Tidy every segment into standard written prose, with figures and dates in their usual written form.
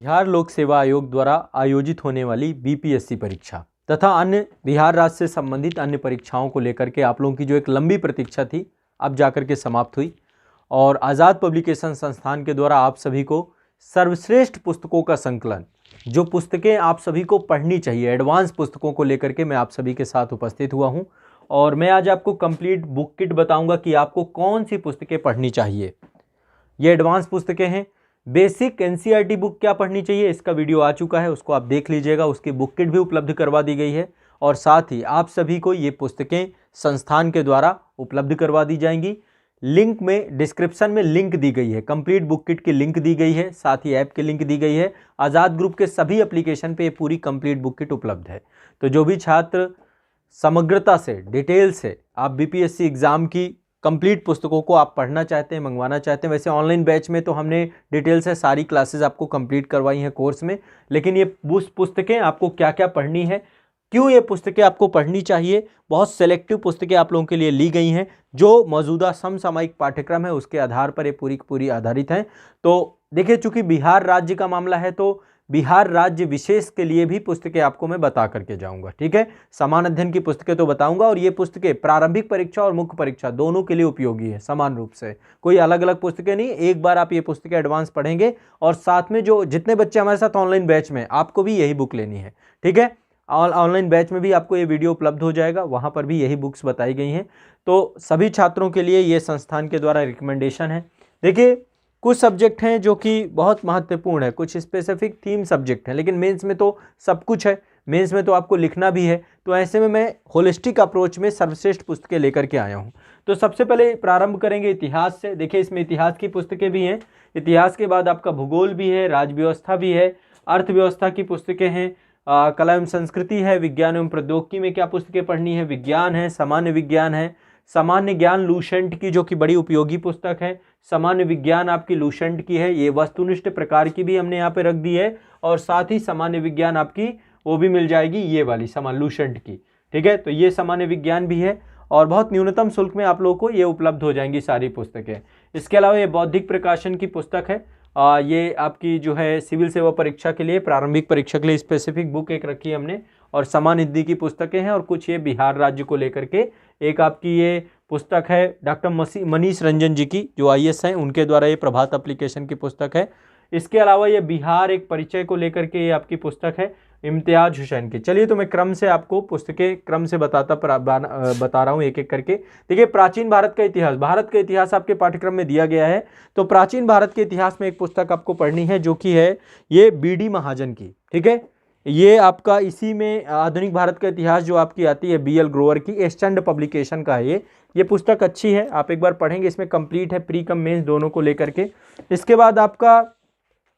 बिहार लोक सेवा आयोग द्वारा आयोजित होने वाली बीपीएससी परीक्षा तथा अन्य बिहार राज्य से संबंधित अन्य परीक्षाओं को लेकर के आप लोगों की जो एक लंबी प्रतीक्षा थी अब जाकर के समाप्त हुई और आज़ाद पब्लिकेशन संस्थान के द्वारा आप सभी को सर्वश्रेष्ठ पुस्तकों का संकलन, जो पुस्तकें आप सभी को पढ़नी चाहिए, एडवांस पुस्तकों को लेकर के मैं आप सभी के साथ उपस्थित हुआ हूं और मैं आज आपको कंप्लीट बुक किट बताऊंगा कि आपको कौन सी पुस्तकें पढ़नी चाहिए। ये एडवांस पुस्तकें हैं। बेसिक एनसीईआरटी बुक क्या पढ़नी चाहिए, इसका वीडियो आ चुका है, उसको आप देख लीजिएगा। उसकी बुक किट भी उपलब्ध करवा दी गई है और साथ ही आप सभी को ये पुस्तकें संस्थान के द्वारा उपलब्ध करवा दी जाएंगी। लिंक में डिस्क्रिप्शन में लिंक दी गई है, कंप्लीट बुक किट की लिंक दी गई है, साथ ही ऐप की लिंक दी गई है। आज़ाद ग्रुप के सभी एप्लीकेशन पे ये पूरी कंप्लीट बुक किट उपलब्ध है। तो जो भी छात्र समग्रता से, डिटेल से आप बीपीएससी एग्ज़ाम की कंप्लीट पुस्तकों को आप पढ़ना चाहते हैं, मंगवाना चाहते हैं, वैसे ऑनलाइन बैच में तो हमने डिटेल से सारी क्लासेस आपको कंप्लीट करवाई हैं कोर्स में, लेकिन ये पुस्तकें आपको क्या क्या पढ़नी है, क्यों ये पुस्तकें आपको पढ़नी चाहिए, बहुत सेलेक्टिव पुस्तकें आप लोगों के लिए ली गई हैं जो मौजूदा समसामयिक पाठ्यक्रम है उसके आधार पर ये पूरी पूरी आधारित हैं। तो देखिए, चूंकि बिहार राज्य का मामला है तो बिहार राज्य विशेष के लिए भी पुस्तकें आपको मैं बता करके जाऊंगा, ठीक है। समान अध्ययन की पुस्तकें तो बताऊंगा और ये पुस्तकें प्रारंभिक परीक्षा और मुख्य परीक्षा दोनों के लिए उपयोगी है समान रूप से, कोई अलग अलग पुस्तकें नहीं। एक बार आप ये पुस्तकें एडवांस पढ़ेंगे और साथ में जो जितने बच्चे हमारे साथ ऑनलाइन बैच में, आपको भी यही बुक लेनी है, ठीक है। ऑनलाइन बैच में भी आपको ये वीडियो उपलब्ध हो जाएगा, वहाँ पर भी यही बुक्स बताई गई हैं। तो सभी छात्रों के लिए ये संस्थान के द्वारा रिकमेंडेशन है। देखिए, कुछ सब्जेक्ट हैं जो कि बहुत महत्वपूर्ण है, कुछ स्पेसिफिक थीम सब्जेक्ट हैं, लेकिन मेंस में तो सब कुछ है, मेंस में तो आपको लिखना भी है। तो ऐसे में मैं होलिस्टिक अप्रोच में सर्वश्रेष्ठ पुस्तकें लेकर के आया हूँ। तो सबसे पहले प्रारंभ करेंगे इतिहास से। देखिए, इसमें इतिहास की पुस्तकें भी हैं, इतिहास के बाद आपका भूगोल भी है, राज्य व्यवस्था भी है, अर्थव्यवस्था की पुस्तकें हैं, कला एवं संस्कृति है, विज्ञान एवं प्रौद्योगिकी में क्या पुस्तकें पढ़नी है, विज्ञान है, सामान्य विज्ञान है, सामान्य ज्ञान लूसेंट की जो कि बड़ी उपयोगी पुस्तक है, सामान्य विज्ञान आपकी लूसेंट की है, ये वस्तुनिष्ठ प्रकार की भी हमने यहाँ पे रख दी है और साथ ही सामान्य विज्ञान आपकी वो भी मिल जाएगी, ये वाली सामान्य लूसेंट की, ठीक है। तो ये सामान्य विज्ञान भी है और बहुत न्यूनतम शुल्क में आप लोगों को ये उपलब्ध हो जाएंगी सारी पुस्तकें। इसके अलावा ये बौद्धिक प्रकाशन की पुस्तक है, ये आपकी जो है सिविल सेवा परीक्षा के लिए, प्रारंभिक परीक्षा के लिए स्पेसिफिक बुक एक रखी है हमने और समान हिंदी की पुस्तकें हैं और कुछ ये बिहार राज्य को लेकर के एक आपकी ये पुस्तक है डॉक्टर मनीष रंजन जी की जो आईएएस हैं, उनके द्वारा ये प्रभात एप्लीकेशन की पुस्तक है। इसके अलावा ये बिहार एक परिचय को लेकर के ये आपकी पुस्तक है इम्तियाज हुसैन की। चलिए, तो मैं क्रम से आपको पुस्तकें क्रम से बता रहा हूँ एक एक करके। देखिए, प्राचीन भारत का इतिहास, भारत का इतिहास आपके पाठ्यक्रम में दिया गया है, तो प्राचीन भारत के इतिहास में एक पुस्तक आपको पढ़नी है जो कि है ये बीडी महाजन की, ठीक है। ये आपका इसी में आधुनिक भारत का इतिहास जो आपकी आती है बीएल ग्रोवर की, स्टैंड पब्लिकेशन का है ये पुस्तक अच्छी है, आप एक बार पढ़ेंगे, इसमें कंप्लीट है प्री कम मेंस दोनों को लेकर के। इसके बाद आपका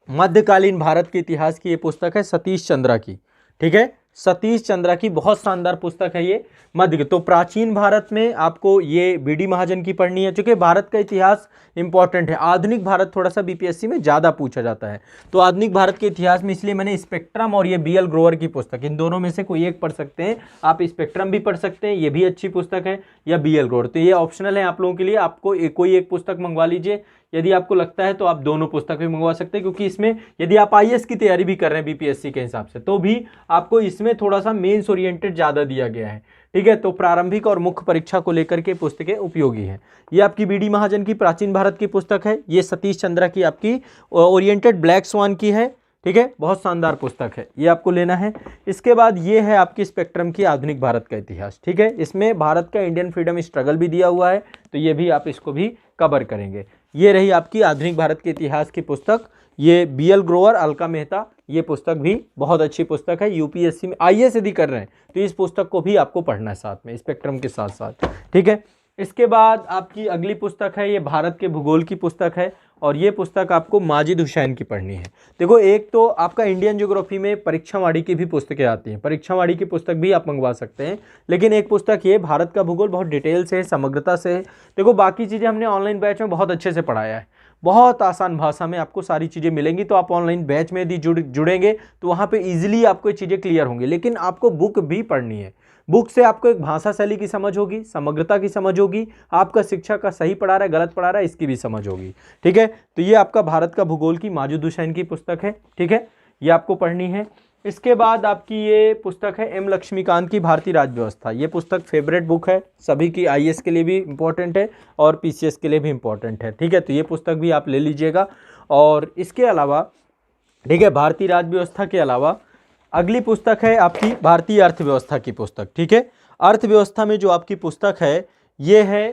मध्यकालीन भारत के इतिहास की ये पुस्तक है सतीश चंद्रा की, ठीक है। सतीश चंद्रा की बहुत शानदार पुस्तक है ये मध्य। तो प्राचीन भारत में आपको ये बीडी महाजन की पढ़नी है, क्योंकि भारत का इतिहास इंपॉर्टेंट है। आधुनिक भारत थोड़ा सा बीपीएससी में ज़्यादा पूछा जाता है, तो आधुनिक भारत के इतिहास में इसलिए मैंने स्पेक्ट्रम और ये बीएल ग्रोवर की पुस्तक, इन दोनों में से कोई एक पढ़ सकते हैं आप। स्पेक्ट्रम भी पढ़ सकते हैं, ये भी अच्छी पुस्तक है, या बीएल ग्रोवर, तो ये ऑप्शनल है आप लोगों के लिए। आपको कोई एक पुस्तक मंगवा लीजिए, यदि आपको लगता है तो आप दोनों पुस्तक भी मंगवा सकते हैं, क्योंकि इसमें यदि आप आईएएस की तैयारी भी कर रहे हैं बीपीएससी के हिसाब से तो भी आपको इसमें थोड़ा सा मेंस ओरिएंटेड ज़्यादा दिया गया है, ठीक है। तो प्रारंभिक और मुख्य परीक्षा को लेकर के पुस्तकें उपयोगी हैं। ये आपकी बीडी महाजन की प्राचीन भारत की पुस्तक है, ये सतीश चंद्रा की आपकी ओरिएंटेड ब्लैक स्वान की है, ठीक है, बहुत शानदार पुस्तक है, ये आपको लेना है। इसके बाद ये है आपकी स्पेक्ट्रम की आधुनिक भारत का इतिहास, ठीक है। इसमें भारत का इंडियन फ्रीडम स्ट्रगल भी दिया हुआ है, तो ये भी आप इसको भी कवर करेंगे। ये रही आपकी आधुनिक भारत के इतिहास की पुस्तक, ये बीएल ग्रोवर, अलका मेहता, ये पुस्तक भी बहुत अच्छी पुस्तक है। यूपीएससी में आईएएस यदि कर रहे हैं तो इस पुस्तक को भी आपको पढ़ना है साथ में, स्पेक्ट्रम के साथ साथ, ठीक है। इसके बाद आपकी अगली पुस्तक है ये भारत के भूगोल की पुस्तक है और ये पुस्तक आपको माजिद हुसैन की पढ़नी है। देखो, एक तो आपका इंडियन ज्योग्राफी में परीक्षावाड़ी की भी पुस्तकें आती हैं, परीक्षावाड़ी की पुस्तक भी आप मंगवा सकते हैं, लेकिन एक पुस्तक ये भारत का भूगोल बहुत डिटेल से है, समग्रता से है। देखो, बाकी चीज़ें हमने ऑनलाइन बैच में बहुत अच्छे से पढ़ाया है, बहुत आसान भाषा में आपको सारी चीज़ें मिलेंगी। तो आप ऑनलाइन बैच में यदि जुड़ेंगे तो वहाँ पे इजीली आपको ये चीज़ें क्लियर होंगी, लेकिन आपको बुक भी पढ़नी है। बुक से आपको एक भाषा शैली की समझ होगी, समग्रता की समझ होगी, आपका शिक्षा का सही पढ़ा रहा है गलत पढ़ा रहा है इसकी भी समझ होगी। ठीक है, तो ये आपका भारत का भूगोल की माजिद हुसैन की पुस्तक है। ठीक है, ये आपको पढ़नी है। इसके बाद आपकी ये पुस्तक है एम लक्ष्मीकांत की भारतीय राज्य व्यवस्था। ये पुस्तक फेवरेट बुक है सभी की, आईएएस के लिए भी इम्पोर्टेंट है और पीसीएस के लिए भी इम्पोर्टेंट है। ठीक है, तो ये पुस्तक भी आप ले लीजिएगा। और इसके अलावा ठीक है, भारतीय राज्य व्यवस्था के अलावा अगली पुस्तक है आपकी भारतीय अर्थव्यवस्था की पुस्तक। ठीक है, अर्थव्यवस्था में जो आपकी पुस्तक है ये है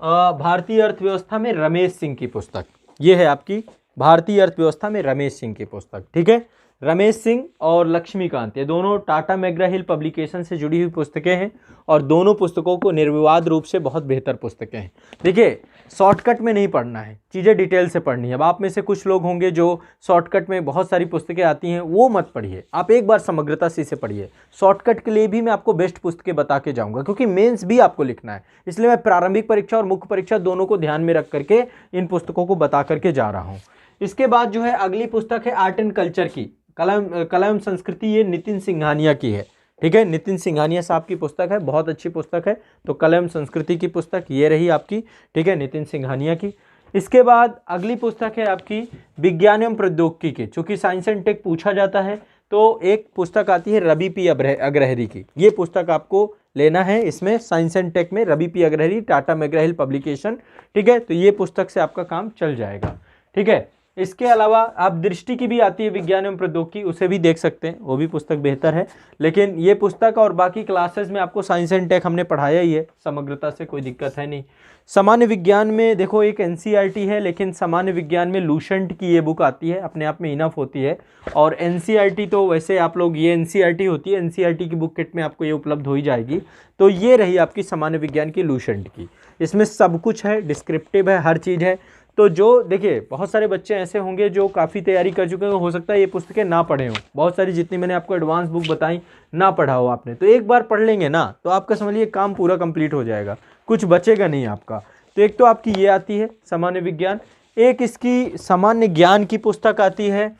भारतीय अर्थव्यवस्था में रमेश सिंह की पुस्तक। ये है आपकी भारतीय अर्थव्यवस्था में रमेश सिंह की पुस्तक। ठीक है, रमेश सिंह और लक्ष्मीकांत ये दोनों टाटा मैग्रा हिल पब्लिकेशन से जुड़ी हुई पुस्तकें हैं और दोनों पुस्तकों को निर्विवाद रूप से बहुत बेहतर पुस्तकें हैं। देखिए, शॉर्टकट में नहीं पढ़ना है, चीज़ें डिटेल से पढ़नी है। अब आप में से कुछ लोग होंगे जो शॉर्टकट में बहुत सारी पुस्तकें आती हैं, वो मत पढ़िए, आप एक बार समग्रता से इसे पढ़िए। शॉर्टकट के लिए भी मैं आपको बेस्ट पुस्तकें बता के जाऊँगा, क्योंकि मेंस भी आपको लिखना है, इसलिए मैं प्रारंभिक परीक्षा और मुख्य परीक्षा दोनों को ध्यान में रख करके इन पुस्तकों को बता करके जा रहा हूँ। इसके बाद जो है अगली पुस्तक है आर्ट एंड कल्चर की, कला एवं संस्कृति। ये नितिन सिंघानिया की है। ठीक है, नितिन सिंघानिया साहब की पुस्तक है, बहुत अच्छी पुस्तक है। तो कला एवं संस्कृति की पुस्तक ये रही आपकी। ठीक है, नितिन सिंघानिया की। इसके बाद अगली पुस्तक है आपकी विज्ञान एवं प्रौद्योगिकी की। चूंकि साइंस एंड टेक पूछा जाता है तो एक पुस्तक आती है रवि पी अग्रहरी की। ये पुस्तक आपको लेना है, इसमें साइंस एंड टेक में रवि पी अग्रहरी, टाटा मैग्रा हिल पब्लिकेशन। ठीक है, तो ये पुस्तक से आपका काम चल जाएगा। ठीक है, इसके अलावा आप दृष्टि की भी आती है विज्ञान एवं प्रौद्योगिकी, उसे भी देख सकते हैं, वो भी पुस्तक बेहतर है। लेकिन ये पुस्तक और बाकी क्लासेस में आपको साइंस एंड टेक हमने पढ़ाया ही है, समग्रता से कोई दिक्कत है नहीं। सामान्य विज्ञान में देखो एक एनसीईआरटी है, लेकिन सामान्य विज्ञान में लूसेंट की ये बुक आती है, अपने आप में इनफ होती है। और एनसीईआरटी तो वैसे आप लोग, ये एनसीईआरटी होती है, एनसीईआरटी की बुक किट में आपको ये उपलब्ध हो ही जाएगी। तो ये रही आपकी सामान्य विज्ञान की लूसेंट की। इसमें सब कुछ है, डिस्क्रिप्टिव है, हर चीज़ है। तो जो देखिए, बहुत सारे बच्चे ऐसे होंगे जो काफ़ी तैयारी कर चुके हैं, हो सकता है ये पुस्तकें ना पढ़े हों, बहुत सारी जितनी मैंने आपको एडवांस बुक बताई ना पढ़ा हो आपने, तो एक बार पढ़ लेंगे ना तो आपका समझिए काम पूरा कंप्लीट हो जाएगा, कुछ बचेगा नहीं आपका। तो एक तो आपकी ये आती है सामान्य विज्ञान, एक इसकी सामान्य ज्ञान की पुस्तक आती है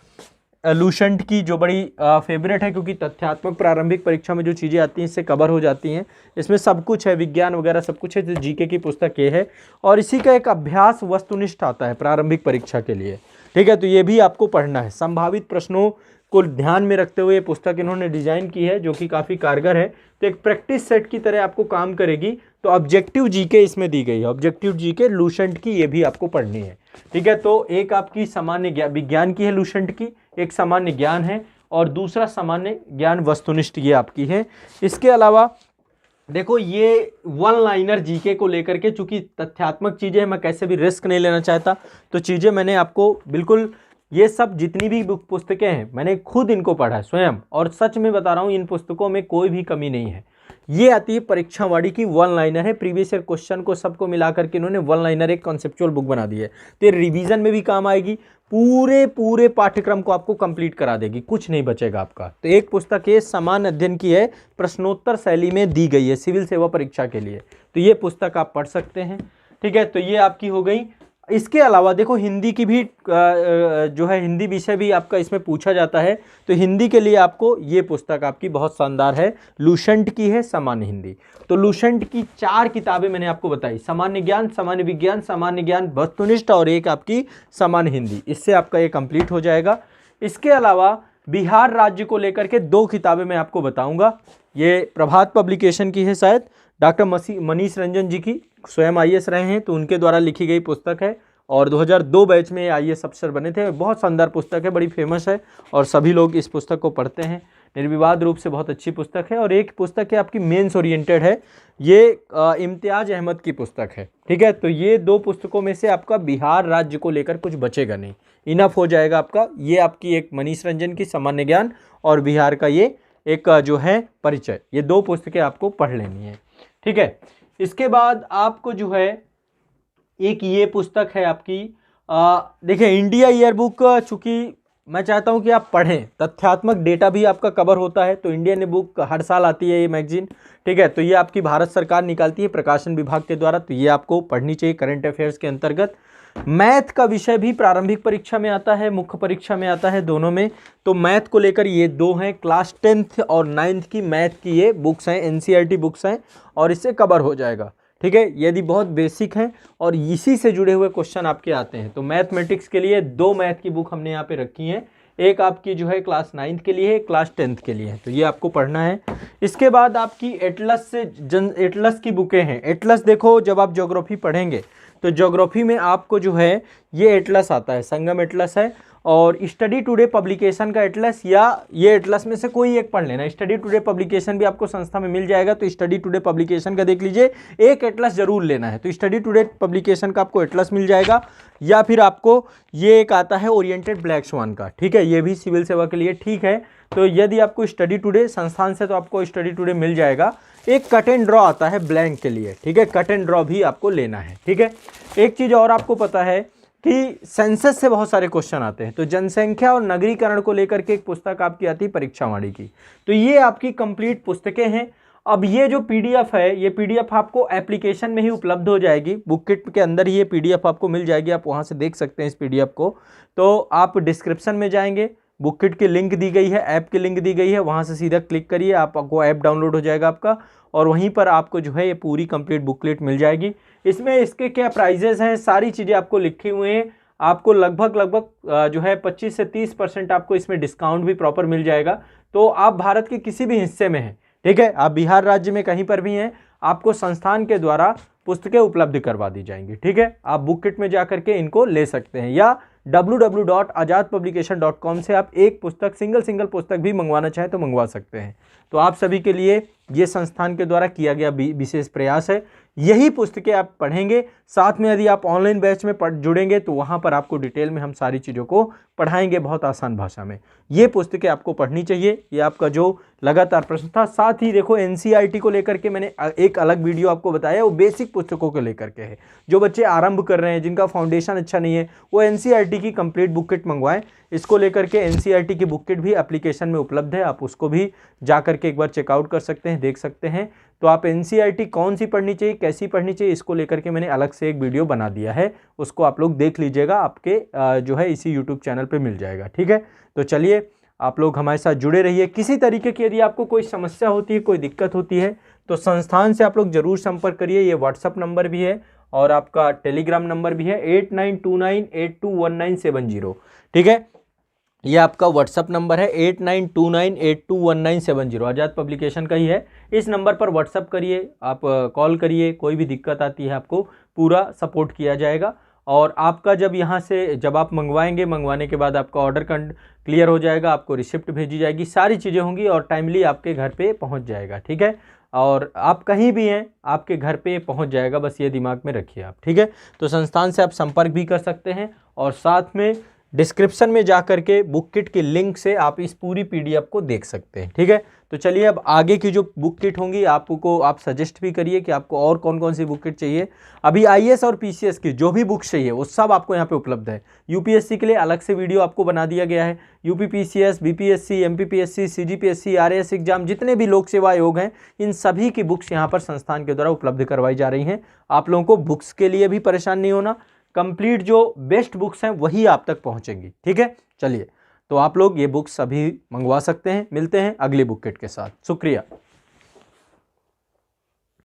लूसेंट की, जो बड़ी फेवरेट है, क्योंकि तथ्यात्मक प्रारंभिक परीक्षा में जो चीज़ें आती हैं इससे कवर हो जाती हैं। इसमें सब कुछ है, विज्ञान वगैरह सब कुछ है। तो जीके की पुस्तक ये है, और इसी का एक अभ्यास वस्तुनिष्ठ आता है प्रारंभिक परीक्षा के लिए। ठीक है, तो ये भी आपको पढ़ना है। संभावित प्रश्नों को ध्यान में रखते हुए ये पुस्तक इन्होंने डिजाइन की है, जो कि काफ़ी कारगर है। तो एक प्रैक्टिस सेट की तरह आपको काम करेगी। तो ऑब्जेक्टिव जीके इसमें दी गई है, ऑब्जेक्टिव जीके लूसेंट की, ये भी आपको पढ़नी है। ठीक है, तो एक आपकी सामान्य विज्ञान की है लूसेंट की, एक सामान्य ज्ञान है, और दूसरा सामान्य ज्ञान वस्तुनिष्ठ ये आपकी है। इसके अलावा देखो, ये वन लाइनर जीके को लेकर के, चूंकि तथ्यात्मक चीज़ें हैं, मैं कैसे भी रिस्क नहीं लेना चाहता, तो चीज़ें मैंने आपको बिल्कुल, ये सब जितनी भी बुक पुस्तकें हैं मैंने खुद इनको पढ़ा है स्वयं, और सच में बता रहा हूँ इन पुस्तकों में कोई भी कमी नहीं है। ये आती है परीक्षावाड़ी की, वन लाइनर है, प्रीवियस ईयर क्वेश्चन को सबको मिला करके इन्होंने वन लाइनर एक कॉन्सेप्चुअल बुक बना दी है। तो ये रिवीजन में भी काम आएगी, पूरे पाठ्यक्रम को आपको कंप्लीट करा देगी, कुछ नहीं बचेगा आपका। तो एक पुस्तक ये समान अध्ययन की है, प्रश्नोत्तर शैली में दी गई है सिविल सेवा परीक्षा के लिए, तो ये पुस्तक आप पढ़ सकते हैं। ठीक है, तो ये आपकी हो गई। इसके अलावा देखो, हिंदी की भी जो है, हिंदी विषय भी आपका इसमें पूछा जाता है, तो हिंदी के लिए आपको ये पुस्तक आपकी बहुत शानदार है, लूसेंट की है सामान्य हिंदी। तो लूसेंट की 4 किताबें मैंने आपको बताई, सामान्य ज्ञान, सामान्य विज्ञान, सामान्य ज्ञान वस्तुनिष्ठ, और एक आपकी सामान्य हिंदी। इससे आपका ये कंप्लीट हो जाएगा। इसके अलावा बिहार राज्य को लेकर के 2 किताबें मैं आपको बताऊँगा। ये प्रभात पब्लिकेशन की है, शायद डॉक्टर मनीष रंजन जी की, स्वयं आईएएस रहे हैं, तो उनके द्वारा लिखी गई पुस्तक है, और 2002 बैच में आईएएस अफसर बने थे। बहुत शानदार पुस्तक है, बड़ी फेमस है, और सभी लोग इस पुस्तक को पढ़ते हैं, निर्विवाद रूप से बहुत अच्छी पुस्तक है। और एक पुस्तक है आपकी मेंस ओरिएंटेड है, ये इम्तियाज अहमद की पुस्तक है। ठीक है, तो ये 2 पुस्तकों में से आपका बिहार राज्य को लेकर कुछ बचेगा नहीं, इनफ हो जाएगा आपका। ये आपकी एक मनीष रंजन की सामान्य ज्ञान, और बिहार का ये एक जो है परिचय, ये 2 पुस्तकें आपको पढ़ लेनी है। ठीक है, इसके बाद आपको जो है एक ये पुस्तक है आपकी, देखिए इंडिया ईयरबुक, चूँकि मैं चाहता हूँ कि आप पढ़ें, तथ्यात्मक डेटा भी आपका कवर होता है। तो इंडियन बुक हर साल आती है ये मैगजीन। ठीक है, तो ये आपकी भारत सरकार निकालती है प्रकाशन विभाग के द्वारा, तो ये आपको पढ़नी चाहिए करंट अफेयर्स के अंतर्गत। मैथ का विषय भी प्रारंभिक परीक्षा में आता है, मुख्य परीक्षा में आता है, दोनों में। तो मैथ को लेकर ये दो हैं, क्लास 10th और 9th की मैथ की ये बुक्स हैं, एनसीईआरटी बुक्स हैं और इससे कवर हो जाएगा। ठीक है, यदि बहुत बेसिक हैं और इसी से जुड़े हुए क्वेश्चन आपके आते हैं। तो मैथमेटिक्स के लिए दो मैथ की बुक हमने यहाँ पे रखी हैं, एक आपकी जो है क्लास 9th के लिए है, क्लास 10th के लिए है, तो ये आपको पढ़ना है। इसके बाद आपकी एटलस से एटलस की बुकें हैं। एटलस देखो, जब आप ज्योग्राफी पढ़ेंगे तो ज्योग्राफी में आपको जो है ये एटलस आता है, संगम एटलस है और स्टडी टुडे पब्लिकेशन का एटलस, या ये एटलस में से कोई एक पढ़ लेना। स्टडी टुडे पब्लिकेशन भी आपको संस्था में मिल जाएगा, तो स्टडी टुडे पब्लिकेशन का देख लीजिए, एक एटलस जरूर लेना है। तो स्टडी टुडे पब्लिकेशन का आपको एटलस मिल जाएगा, या फिर आपको ये एक आता है ओरिएंटेड ब्लैक स्वान का। ठीक है, ये भी सिविल सेवा के लिए ठीक है। तो यदि आपको स्टडी टुडे संस्थान से, तो आपको स्टडी टुडे मिल जाएगा। एक कट एंड ड्रॉ आता है ब्लैंक के लिए, ठीक है, कट एंड ड्रॉ भी आपको लेना है। ठीक है, एक चीज़ और आपको पता है कि सेंसस से बहुत सारे क्वेश्चन आते हैं, तो जनसंख्या और नगरीकरण को लेकर के एक पुस्तक आपकी आती है परीक्षावाणी की। तो ये आपकी कंप्लीट पुस्तकें हैं। अब ये जो पीडीएफ है, ये पीडीएफ आपको एप्लीकेशन में ही उपलब्ध हो जाएगी, बुक किट के अंदर ही ये पीडीएफ आपको मिल जाएगी, आप वहाँ से देख सकते हैं इस पीडीएफ को। तो आप डिस्क्रिप्शन में जाएंगे, बुक किट की लिंक दी गई है, ऐप की लिंक दी गई है, वहाँ से सीधा क्लिक करिए, आपको ऐप डाउनलोड हो जाएगा आपका, और वहीं पर आपको जो है ये पूरी कंप्लीट बुकलेट मिल जाएगी। इसमें इसके क्या प्राइजेस हैं, सारी चीज़ें आपको लिखी हुई हैं। आपको लगभग जो है 25 से 30% आपको इसमें डिस्काउंट भी प्रॉपर मिल जाएगा। तो आप भारत के किसी भी हिस्से में हैं, ठीक है, आप बिहार राज्य में कहीं पर भी हैं, आपको संस्थान के द्वारा पुस्तकें उपलब्ध करवा दी जाएंगी। ठीक है, आप बुक किट में जाकर के इनको ले सकते हैं, या www.azadpublication.com से आप एक पुस्तक, सिंगल पुस्तक भी मंगवाना चाहें तो मंगवा सकते हैं। तो आप सभी के लिए ये संस्थान के द्वारा किया गया विशेष प्रयास है। यही पुस्तकें आप पढ़ेंगे, साथ में यदि आप ऑनलाइन बैच में जुड़ेंगे तो वहाँ पर आपको डिटेल में हम सारी चीज़ों को पढ़ाएंगे बहुत आसान भाषा में। ये पुस्तकें आपको पढ़नी चाहिए, ये आपका जो लगातार प्रश्न था। साथ ही देखो, एनसीईआरटी को लेकर के मैंने एक अलग वीडियो आपको बताया, वो बेसिक पुस्तकों को लेकर के है। जो बच्चे आरंभ कर रहे हैं, जिनका फाउंडेशन अच्छा नहीं है, वो एनसीईआरटी की कंप्लीट बुक किट मंगवाएं। इसको लेकर के एनसीईआरटी की बुक किट भी एप्लीकेशन में उपलब्ध है, आप उसको भी जा करके एक बार चेकआउट कर सकते हैं, देख सकते हैं। तो आप एनसीईआरटी कौन सी पढ़नी चाहिए, कैसी पढ़नी चाहिए, इसको लेकर के मैंने अलग से एक वीडियो बना दिया है, उसको आप लोग देख लीजिएगा, आपके जो है इसी यूट्यूब चैनल पे मिल जाएगा। ठीक है, तो चलिए आप लोग हमारे साथ जुड़े रहिए। किसी तरीके की यदि आपको कोई समस्या होती है, कोई दिक्कत होती है, तो संस्थान से आप लोग जरूर संपर्क करिए। ये व्हाट्सअप नंबर भी है और आपका टेलीग्राम नंबर भी है 8929821970। ठीक है, ये आपका व्हाट्सअप नंबर है 8929821970, आज़ाद पब्लिकेशन का ही है। इस नंबर पर व्हाट्सअप करिए, आप कॉल करिए, कोई भी दिक्कत आती है आपको पूरा सपोर्ट किया जाएगा। और आपका जब यहाँ से जब आप मंगवाएंगे, मंगवाने के बाद आपका ऑर्डर क्लियर हो जाएगा, आपको रिसिप्ट भेजी जाएगी, सारी चीज़ें होंगी और टाइमली आपके घर पे पहुँच जाएगा। ठीक है, और आप कहीं भी हैं, आपके घर पे पहुँच जाएगा, बस ये दिमाग में रखिए आप। ठीक है, तो संस्थान से आप संपर्क भी कर सकते हैं, और साथ में डिस्क्रिप्शन में जा करके बुक किट के लिंक से आप इस पूरी पीडीएफ को देख सकते हैं। ठीक है, तो चलिए अब आगे की जो बुक किट होंगी आपको आप सजेस्ट भी करिए कि आपको और कौन कौन सी बुक किट चाहिए। अभी आईएएस और पीसीएस की जो भी बुक्स चाहिए वो सब आपको यहाँ पे उपलब्ध है। यूपीएससी के लिए अलग से वीडियो आपको बना दिया गया है। UP PCS, BPSC, MPPSC, CGPSC, RAS exam, जितने भी लोक सेवा आयोग हैं, इन सभी की बुक्स यहाँ पर संस्थान के द्वारा उपलब्ध करवाई जा रही हैं। आप लोगों को बुक्स के लिए भी परेशान नहीं होना, कंप्लीट जो बेस्ट बुक्स हैं वही आप तक पहुंचेंगी। ठीक है, चलिए तो आप लोग ये बुक्स अभी मंगवा सकते हैं। मिलते हैं अगली बुक किट के साथ। शुक्रिया।